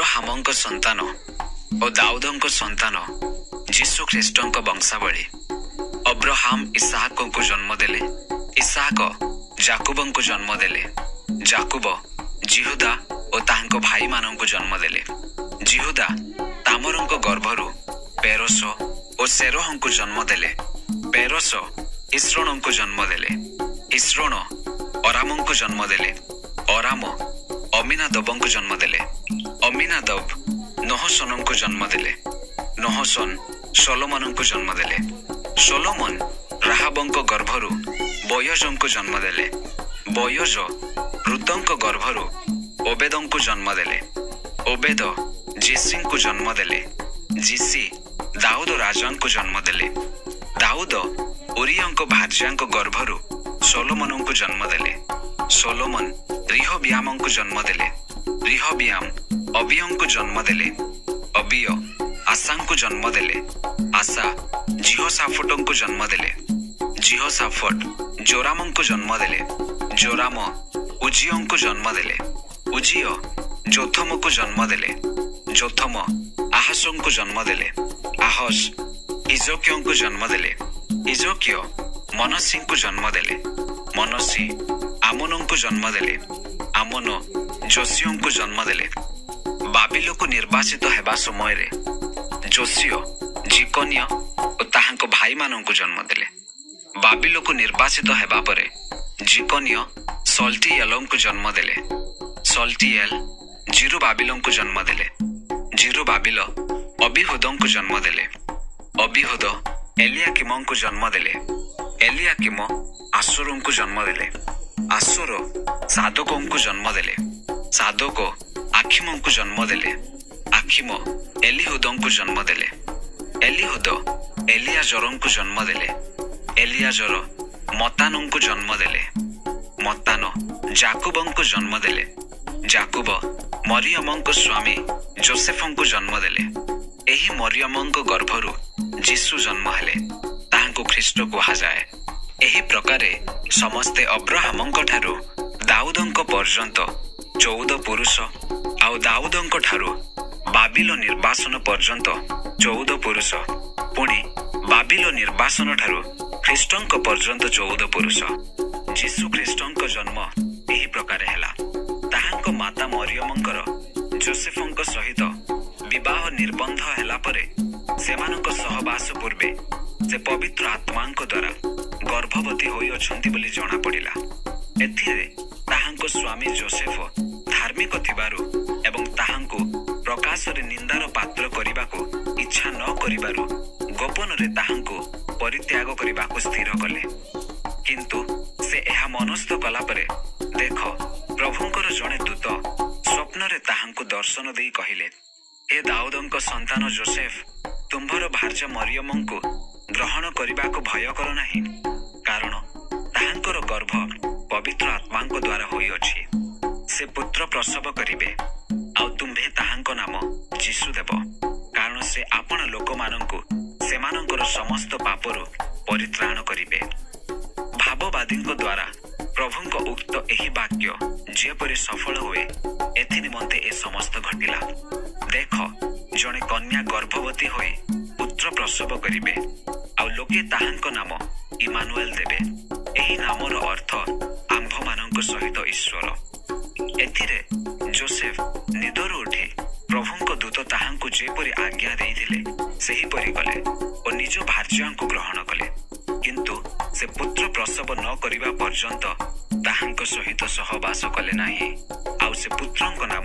ଅବ୍ରାହାମଙ୍କ ସନ୍ତାନ ଓ ଦାଉଦଙ୍କ ସନ୍ତାନ ଯୀଶୁ ଖ୍ରୀଷ୍ଟଙ୍କ ବଂଶାବଳୀ। ଅବ୍ରାହାମ ଇସାହାକଙ୍କୁ ଜନ୍ମ ଦେଲେ, ଇସାହାକ ଜାକୁବଙ୍କୁ ଜନ୍ମ ଦେଲେ, ଜାକୁବ ଜିହୁଦା ଓ ତାଙ୍କ ଭାଇମାନଙ୍କୁ ଜନ୍ମ ଦେଲେ। ଜିହୁଦା ତାମରଙ୍କ ଗର୍ଭରୁ ପେରୋସ ଓ ସେରହଙ୍କୁ ଜନ୍ମ ଦେଲେ। ପେରୋସ ଇସ୍ରୋଣଙ୍କୁ ଜନ୍ମ ଦେଲେ। ଇସ୍ରୋଣ ଅରାମଙ୍କୁ ଜନ୍ମ ଦେଲେ। ଅରାମ ଅମିନାଦବଙ୍କୁ ଜନ୍ମ ଦେଲେ। ଅମିନାଦବ ନହଶନଙ୍କୁ ଜନ୍ମ ଦେଲେ। ନହଶନ ସଲୋମନଙ୍କୁ ଜନ୍ମ ଦେଲେ। ସଲୋମନ ରାହାବଙ୍କ ଗର୍ଭରୁ ବୋୟଜଙ୍କୁ ଜନ୍ମ ଦେଲେ। ବୋୟଜ ରୁତଙ୍କ ଗର୍ଭରୁ ଓବେଦଙ୍କୁ ଜନ୍ମ ଦେଲେ। ଓବେଦ ଯିସିଙ୍କୁ ଜନ୍ମ ଦେଲେ। ଯିସି ଦାଉଦ ରାଜାଙ୍କୁ ଜନ୍ମ ଦେଲେ। ଦାଉଦ ଉରିୟଙ୍କ ଭାର୍ଯ୍ୟାଙ୍କ ଗର୍ଭରୁ ସୋଲୋମନଙ୍କୁ ଜନ୍ମ ଦେଲେ। ସୋଲୋମନ ରିହବିୟାମଙ୍କୁ ଜନ୍ମ ଦେଲେ। ରିହବିୟାମ ଅବିୟଙ୍କୁ ଜନ୍ମ ଦେଲେ। ଅବିୟ ଆସାଙ୍କୁ ଜନ୍ମ ଦେଲେ। ଆସା ଜିହୋସାଫଟଙ୍କୁ ଜନ୍ମ ଦେଲେ। ଜିହୋସାଫଟ ଜୋରାମଙ୍କୁ ଜନ୍ମ ଦେଲେ। ଜୋରାମ ଉଜିୟଙ୍କୁ ଜନ୍ମ ଦେଲେ। ଉଜିୟ ଯୋଥମକୁ ଜନ୍ମ ଦେଲେ। ଯୋଥମ ଆହସଙ୍କୁ ଜନ୍ମ ଦେଲେ। ଆହସ ଇଜୋକ୍ୟଙ୍କୁ ଜନ୍ମ ଦେଲେ। ଇଜୋକ୍ୟ ମନସିଙ୍କୁ ଜନ୍ମ ଦେଲେ। ମନସି ଆମୋନଙ୍କୁ ଜନ୍ମ ଦେଲେ। ଆମୋନ ଯୋସିଓଙ୍କୁ ଜନ୍ମ ଦେଲେ। ବାବିଲକୁ ନିର୍ବାସିତ ହେବା ସମୟରେ ଯୋସିଓ ଜିକନିୟ ଓ ତାହାଙ୍କ ଭାଇମାନଙ୍କୁ ଜନ୍ମ ଦେଲେ। ବାବିଲକୁ ନିର୍ବାସିତ ହେବା ପରେ ଜିକନିୟ ସଲ୍ଟିଏଲଙ୍କୁ ଜନ୍ମ ଦେଲେ। ସଲ୍ଟିଏଲ ଜିରୁବାବିଲଙ୍କୁ ଜନ୍ମ ଦେଲେ। ଜିରୁବାବିଲ ଅବିହୁଦଙ୍କୁ ଜନ୍ମ ଦେଲେ। ଅବିହୁଦ ଏଲିଆକିମଙ୍କୁ ଜନ୍ମ ଦେଲେ। ଏଲିଆକିମ ଆଶୋରଙ୍କୁ ଜନ୍ମ ଦେଲେ। ଆଶୋର ସାଦୋକଙ୍କୁ ଜନ୍ମ ଦେଲେ। ସାଦୋକ ଆଖିମଙ୍କୁ ଜନ୍ମ ଦେଲେ। ଆଖିମ ଏଲିହୁଦଙ୍କୁ ଜନ୍ମ ଦେଲେ। ଏଲିହୁଦ ଏଲିଆଜରଙ୍କୁ ଜନ୍ମ ଦେଲେ। ଏଲିଆଜର ମତାନଙ୍କୁ ଜନ୍ମ ଦେଲେ। ମତାନ ଜାକୁବଙ୍କୁ ଜନ୍ମ ଦେଲେ। ଜାକୁବ ମରିୟମଙ୍କ ସ୍ୱାମୀ ଯୋସେଫଙ୍କୁ ଜନ୍ମ ଦେଲେ। ଏହି ମରିୟମଙ୍କ ଗର୍ଭରୁ ଯୀଶୁ ଜନ୍ମ ହେଲେ, ତାହାଙ୍କୁ ଖ୍ରୀଷ୍ଟ କୁହାଯାଏ। ଏହି ପ୍ରକାରେ ସମସ୍ତେ ଅବ୍ରାହାମଙ୍କ ଠାରୁ ଦାଉଦଙ୍କ ପର୍ଯ୍ୟନ୍ତ 14 ପୁରୁଷ, ଆଉ ଦାଉଦଙ୍କ ଠାରୁ ବାବିଲ ନିର୍ବାସନ ପର୍ଯ୍ୟନ୍ତ 14 ପୁରୁଷ, ପୁଣି ବାବିଲ ନିର୍ବାସନ ଠାରୁ ଖ୍ରୀଷ୍ଟଙ୍କ ପର୍ଯ୍ୟନ୍ତ 14 ପୁରୁଷ। ଯୀଶୁ ଖ୍ରୀଷ୍ଟଙ୍କ ଜନ୍ମ ଏହି ପ୍ରକାରେ ହେଲା। ତାହାଙ୍କ ମାତା ମରିୟମଙ୍କର ଯୋସେଫଙ୍କ ସହିତ ବିବାହ ନିର୍ବନ୍ଧ ହେଲା ପରେ ସେମାନଙ୍କ ସହବାସ ପୂର୍ବେ ସେ ପବିତ୍ର ଆତ୍ମାଙ୍କ ଦ୍ୱାରା ଗର୍ଭବତୀ ହୋଇଅଛନ୍ତି ବୋଲି ଜଣାପଡ଼ିଲା। ଏଥିରେ ତାହାଙ୍କ ସ୍ୱାମୀ ଯୋସେଫ ଧାର୍ମିକ ଥିବାରୁ ଏବଂ ତାହାଙ୍କୁ ପ୍ରକାଶରେ ନିନ୍ଦାର ପାତ୍ର କରିବାକୁ ଇଚ୍ଛା ନ କରିବାରୁ ଗୋପନରେ ତାହାଙ୍କୁ ପରିତ୍ୟାଗ କରିବାକୁ ସ୍ଥିର କଲେ। କିନ୍ତୁ ସେ ଏହା ମନସ୍ଥ କଲା ପରେ ଦେଖ, ପ୍ରଭୁଙ୍କର ଜଣେ ଦୂତ ସ୍ୱପ୍ନରେ ତାହାଙ୍କୁ ଦର୍ଶନ ଦେଇ କହିଲେ, ହେ ଦାଉଦଙ୍କ ସନ୍ତାନ ଯୋସେଫ, ତୁମ୍ଭର ଭାର୍ଯ୍ୟା ମରିୟମଙ୍କୁ ଗ୍ରହଣ କରିବାକୁ ଭୟ କର ନାହିଁ, କାରଣ ତାହାଙ୍କର ଗର୍ଭ ପବିତ୍ର ଆତ୍ମାଙ୍କ ଦ୍ୱାରା ହୋଇଅଛି। ସେ ପୁତ୍ର ପ୍ରସବ କରିବେ, ଆଉ ତୁମ୍ଭେ ତାହାଙ୍କ ନାମ ଯୀଶୁ ଦେବ, କାରଣ ସେ ଆପଣା ଲୋକମାନଙ୍କୁ ସେମାନଙ୍କର ସମସ୍ତ ପାପରୁ ପରିତ୍ରାଣ କରିବେ। ଭାବବାଦୀଙ୍କ ଦ୍ୱାରା ପ୍ରଭୁଙ୍କ ଉକ୍ତ ଏହି ବାକ୍ୟ ଯେପରି ସଫଳ ହୁଏ, ଏଥି ନିମନ୍ତେ ଏ ସମସ୍ତ ଘଟିଲା। ଦେଖ, ଜଣେ କନ୍ୟା ଗର୍ଭବତୀ ହୋଇ ପୁତ୍ର ପ୍ରସବ କରିବେ, ଆଉ ଲୋକେ ତାହାଙ୍କ ନାମ ଇମାନୁଏଲ ଦେବେ। ଏହି ନାମର ଅର୍ଥ ଆମ୍ଭମାନଙ୍କ ସହିତ ଈଶ୍ୱର। ଏଥିରେ ଯୋସେଫ ନିଦରୁ ଉଠି ପ୍ରଭୁଙ୍କ ଦୂତ ତାହାଙ୍କୁ ଯେପରି ଆଜ୍ଞା ଦେଇଥିଲେ ସେହିପରି କଲେ ଓ ନିଜ ଭାର୍ଯ୍ୟାଙ୍କୁ ଗ୍ରହଣ କଲେ। କିନ୍ତୁ ସେ ପୁତ୍ର ପ୍ରସବ ନ କରିବା ପର୍ଯ୍ୟନ୍ତ ତାହାଙ୍କ ସହିତ ସହବାସ କଲେ ନାହିଁ, ଆଉ ସେ ପୁତ୍ରଙ୍କ ନାମ